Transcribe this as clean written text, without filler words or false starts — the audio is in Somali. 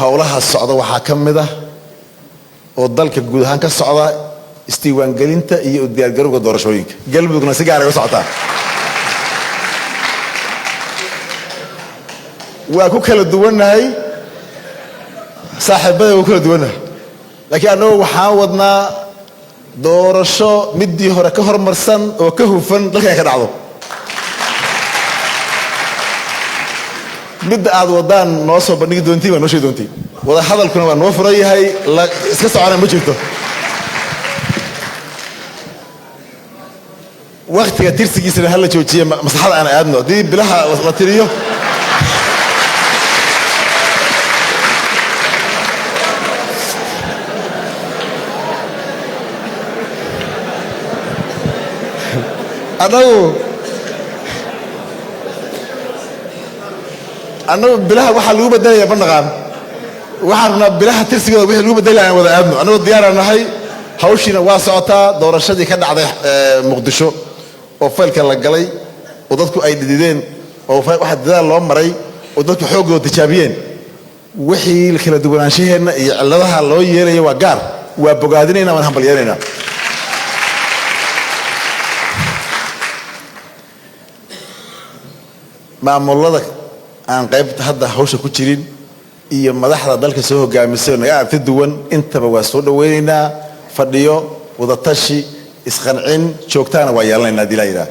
howlaha socda waxa kamida oo dalka guud ahaan ka socda istiiwaan gelinta iyo diyaar garowga doorashooyinka galmudugna si gaar ah u socota waa ku kala duwanahay saaxiibada ku kala duwanahay laakiin anoo waxaan wadnaa doorasho midii hore ka hormarsan oo ka hufan dalka ka dhacdo mid aad wadaan noo soo bandhigi doontii waa noo sheegi doontii wada hadalkuna waa noo furan yahay iska socona ma jirto waqtiga tirsigiisana hal la joojiyo maslaxada aan aadno hadii bilaha la tiriyo أنا بلها واحد لو بدل يا بنغام واحد بلها ترسي وبيه لو بدل يعني وذا أبنه أنا الديار أنا هاي هوشينا واسعة دور الشدي كان على مقدشو وفيل كان لقلي وضدكوا أي جديدين وفيل واحد ذا الله مري وضدكوا حوج وتشابين وحي الكلا دوبنا شيء الله الله يري وجار وبقادرين من هم بلياننا مع مولدك aan qaybta hadda hawsha ku jirin iyo madaxda dalka soo hogaamisay naga aragti duwan intaba waa soo dhaweynaa fadhiyo wada tashi isqancin joogtaana waa yeelanaynaa dilayda